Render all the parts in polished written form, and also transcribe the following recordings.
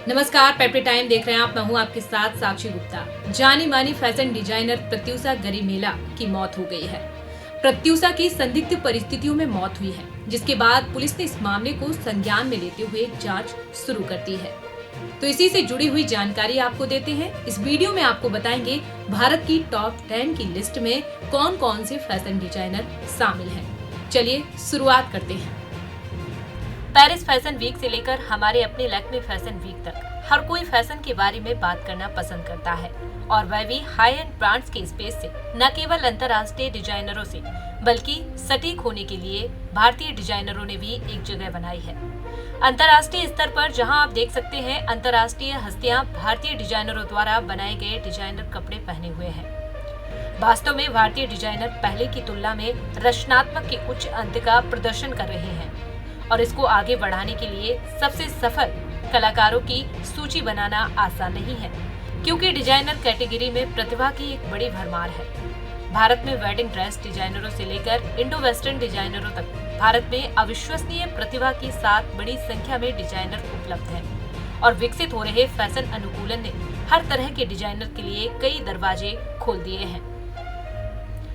नमस्कार, पेप्री टाइम देख रहे हैं आप। मैं हूं आपके साथ साक्षी गुप्ता। जानी मानी फैशन डिजाइनर प्रत्यूषा गरिमेला की मौत हो गई है। प्रत्यूषा की संदिग्ध परिस्थितियों में मौत हुई है, जिसके बाद पुलिस ने इस मामले को संज्ञान में लेते हुए जांच शुरू कर दी है। तो इसी से जुड़ी हुई जानकारी आपको देते हैं। इस वीडियो में आपको बताएंगे भारत की टॉप 10 की लिस्ट में कौन कौन से फैशन डिजाइनर शामिल हैं। चलिए शुरुआत करते हैं। पेरिस फैशन वीक से लेकर हमारे अपने लैक्मे फैशन वीक तक हर कोई फैशन के बारे में बात करना पसंद करता है, और वह भी हाई एंड ब्रांड्स के स्पेस से न केवल अंतर्राष्ट्रीय डिजाइनरों से बल्कि सटीक होने के लिए भारतीय डिजाइनरों ने भी एक जगह बनाई है। अंतर्राष्ट्रीय स्तर पर जहां आप देख सकते हैं अंतर्राष्ट्रीय हस्तियां भारतीय डिजाइनरों द्वारा बनाए गए डिजाइनर कपड़े पहने हुए हैं। वास्तव में भारतीय डिजाइनर पहले की तुलना में रचनात्मक के उच्च अंत का प्रदर्शन कर रहे हैं, और इसको आगे बढ़ाने के लिए सबसे सफल कलाकारों की सूची बनाना आसान नहीं है, क्योंकि डिजाइनर कैटेगरी में प्रतिभा की एक बड़ी भरमार है। भारत में वेडिंग ड्रेस डिजाइनरों से लेकर इंडो वेस्टर्न डिजाइनरों तक भारत में अविश्वसनीय प्रतिभा की साथ बड़ी संख्या में डिजाइनर उपलब्ध हैं, और विकसित हो रहे फैशन अनुकूलन ने हर तरह के डिजाइनर के लिए कई दरवाजे खोल दिए हैं।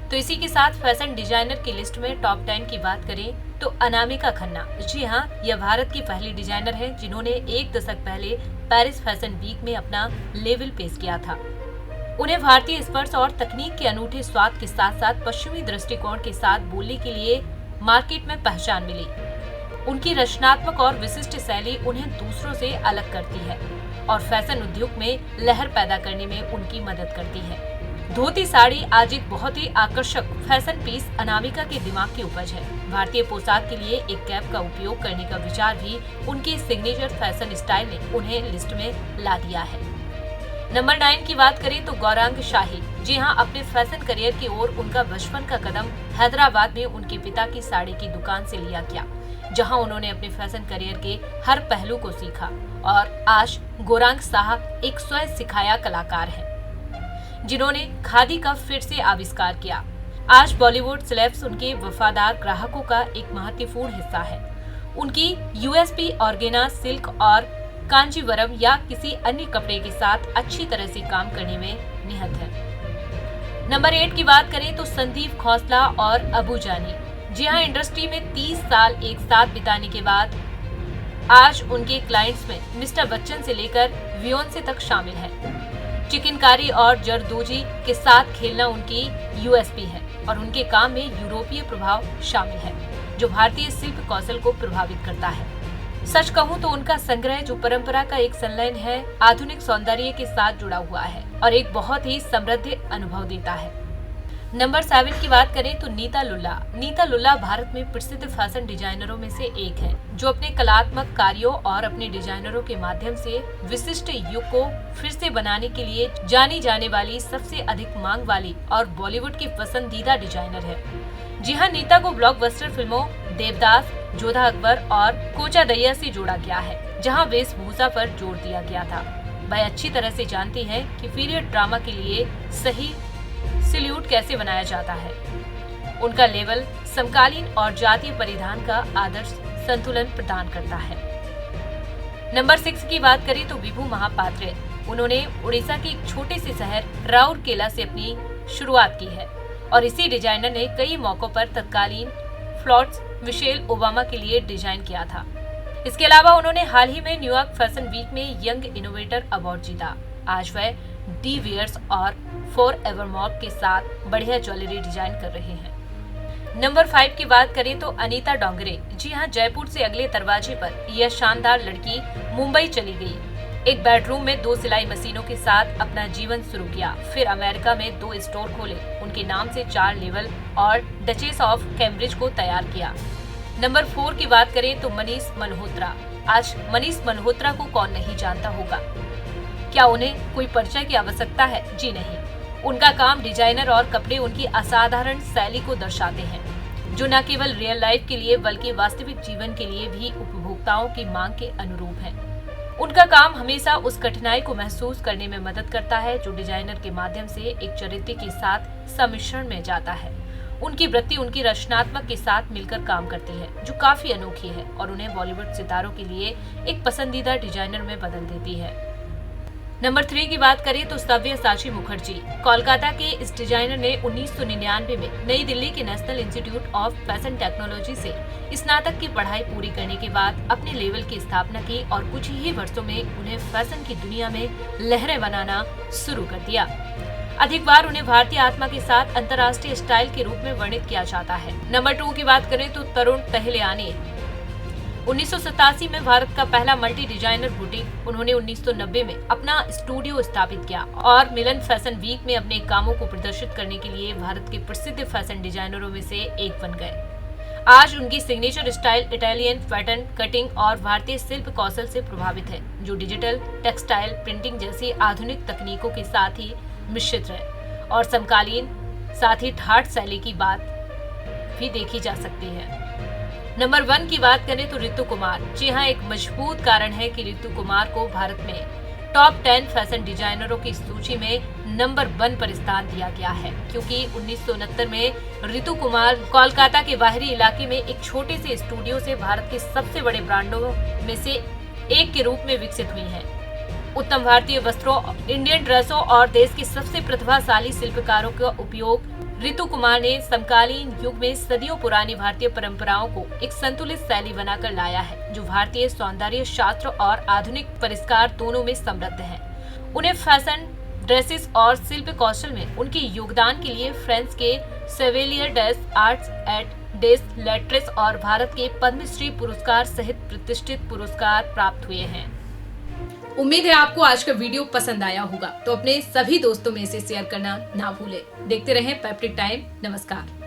तो इसी के साथ फैशन डिजाइनर की लिस्ट में टॉप 10 की बात करें तो अनामिका खन्ना, जी हाँ, यह भारत की पहली डिजाइनर है जिन्होंने एक दशक पहले पेरिस फैशन वीक में अपना लेवल पेश किया था। उन्हें भारतीय स्पर्श और तकनीक के अनूठे स्वाद के साथ साथ पश्चिमी दृष्टिकोण के साथ बोलने के लिए मार्केट में पहचान मिली। उनकी रचनात्मक और विशिष्ट शैली उन्हें दूसरों से अलग करती है और फैशन उद्योग में लहर पैदा करने में उनकी मदद करती है। धोती साड़ी आज एक बहुत ही आकर्षक फैशन पीस अनामिका के दिमाग की उपज है। भारतीय पोशाक के लिए एक कैप का उपयोग करने का विचार भी उनके सिग्नेचर फैशन स्टाइल ने उन्हें लिस्ट में ला दिया है। नंबर 9 की बात करें तो गौरांग शाही, जी हाँ, अपने फैशन करियर की ओर उनका बचपन का कदम हैदराबाद में उनके पिता की साड़ी की दुकान से लिया गया, जहां उन्होंने अपने फैशन करियर के हर पहलू को सीखा, और आज गौरांग शाह एक स्वयं सिखाया कलाकार है जिन्होंने खादी का फिर से आविष्कार किया। आज बॉलीवुड सेलेब्स उनके वफादार ग्राहकों का एक महत्वपूर्ण हिस्सा है। उनकी यूएसपी ऑर्गेना सिल्क और कांजीवरम या किसी अन्य कपड़े के साथ अच्छी तरह से काम करने में निहत है। नंबर 8 की बात करें तो संदीप खोसला और अबू जानी, जी हाँ, इंडस्ट्री में 30 साल एक साथ बिताने के बाद आज उनके क्लाइंट्स में मिस्टर बच्चन से लेकर वियोंसे तक शामिल है। चिकनकारी और जरदोजी के साथ खेलना उनकी यूएसपी है, और उनके काम में यूरोपीय प्रभाव शामिल है जो भारतीय शिल्प कौशल को प्रभावित करता है। सच कहूं तो उनका संग्रह जो परंपरा का एक संलयन है, आधुनिक सौंदर्य के साथ जुड़ा हुआ है और एक बहुत ही समृद्ध अनुभव देता है। नंबर 7 की बात करें तो नीता लुल्ला। नीता लुल्ला भारत में प्रसिद्ध फैशन डिजाइनरों में से एक है, जो अपने कलात्मक कार्यों और अपने डिजाइनरों के माध्यम से विशिष्ट युग को फिर से बनाने के लिए जानी जाने वाली सबसे अधिक मांग वाली और बॉलीवुड की पसंदीदा डिजाइनर है। जी हाँ, नीता को ब्लॉकबस्टर फिल्मों देवदास, जोधा अकबर और कोचा दैया से जोड़ा गया है, जहाँ वेशभूषा पर जोर दिया गया था। वह अच्छी तरह से जानती है कि पीरियड ड्रामा के लिए सही सिल्यूट कैसे बनाया जाता है। उनका लेवल समकालीन और जातीय परिधान का आदर्श संतुलन प्रदान करता है। नंबर 6 की बात करें तो विभू महापात्रे, उन्होंने उड़ीसा के एक छोटे से शहर राउरकेला से अपनी शुरुआत की है, और इसी डिजाइनर ने कई मौकों पर तत्कालीन फ्लॉट्स मिशेल ओबामा के लिए डिजाइन किया था। इसके अलावा उन्होंने हाल ही में न्यूयॉर्क फैशन वीक में यंग इनोवेटर अवार्ड जीता। आज वह डी वियर्स और फॉर एवरमोर के साथ बढ़िया ज्वेलरी डिजाइन कर रहे हैं। नंबर 5 की बात करें तो अनीता डोंगरे, जी हाँ, जयपुर से अगले दरवाजे पर यह शानदार लड़की मुंबई चली गई। एक बेडरूम में 2 सिलाई मशीनों के साथ अपना जीवन शुरू किया, फिर अमेरिका में 2 स्टोर खोले, उनके नाम से 4 लेवल और डचेस ऑफ कैम्ब्रिज को तैयार किया। नंबर 4 की बात करें तो मनीष मल्होत्रा। आज मनीष मल्होत्रा को कौन नहीं जानता होगा, क्या उन्हें कोई परिचय की आवश्यकता है? जी नहीं। उनका काम डिजाइनर और कपड़े उनकी असाधारण शैली को दर्शाते हैं, जो न केवल रियल लाइफ के लिए बल्कि वास्तविक जीवन के लिए भी उपभोक्ताओं की मांग के अनुरूप है। उनका काम हमेशा उस कठिनाई को महसूस करने में मदद करता है जो डिजाइनर के माध्यम से एक चरित्र के साथ सम्मिश्रण में जाता है। उनकी वृत्ति उनकी रचनात्मक के साथ मिलकर काम करती है, जो काफी अनोखी है और उन्हें बॉलीवुड सितारों के लिए एक पसंदीदा डिजाइनर में बदल देती है। नंबर 3 की बात करें तो सव्यसाची मुखर्जी। कोलकाता के इस डिजाइनर ने 1999 में नई दिल्ली के national institute of fashion technology से स्नातक की पढ़ाई पूरी करने के बाद अपने लेवल की स्थापना की और कुछ ही वर्षों में उन्हें फैशन की दुनिया में लहरें बनाना शुरू कर दिया। अधिक बार उन्हें भारतीय आत्मा के साथ अंतर्राष्ट्रीय स्टाइल के रूप में वर्णित किया जाता है। नंबर 2 की बात करें तो तरुण तहलियानी। 1987 में भारत का पहला मल्टी डिजाइनर बुटीक उन्होंने 1990 में अपना स्टूडियो स्थापित किया और मिलन फैशन वीक में अपने कामों को प्रदर्शित करने के लिए भारत के प्रसिद्ध फैशन डिजाइनरों में से एक बन गए। आज उनकी signature style Italian pattern cutting और भारतीय शिल्प कौशल से प्रभावित है, जो डिजिटल टेक्सटाइल प्रिंटिंग जैसी आधुनिक तकनीकों के साथ ही मिश्रित है और समकालीन साथ ही ठाठ शैली की बात भी देखी जा सकती है। नंबर 1 की बात करें तो ऋतु कुमार। जी हाँ, एक मजबूत कारण है कि ऋतु कुमार को भारत में टॉप 10 फैशन डिजाइनरों की सूची में नंबर 1 पर स्थान दिया गया है, क्योंकि 1969 में ऋतु कुमार कोलकाता के बाहरी इलाके में एक छोटे से स्टूडियो से भारत के सबसे बड़े ब्रांडों में से एक के रूप में विकसित हुई हैं। उत्तम भारतीय वस्त्रों, इंडियन ड्रेसों और देश के सबसे प्रतिभाशाली शिल्पकारों का उपयोग ऋतु कुमार ने समकालीन युग में सदियों पुरानी भारतीय परंपराओं को एक संतुलित शैली बनाकर लाया है, जो भारतीय सौंदर्य शास्त्र और आधुनिक परिष्कार दोनों में समृद्ध है। उन्हें फैशन, ड्रेसेस और शिल्प कौशल में उनके योगदान के लिए फ्रांस के chevalier des arts et des lettres और भारत के पद्मश्री पुरस्कार सहित प्रतिष्ठित पुरस्कार प्राप्त हुए हैं। उम्मीद है आपको आज का वीडियो पसंद आया होगा, तो अपने सभी दोस्तों में इसे शेयर करना ना भूलें। देखते रहें पेप्टिक टाइम। नमस्कार।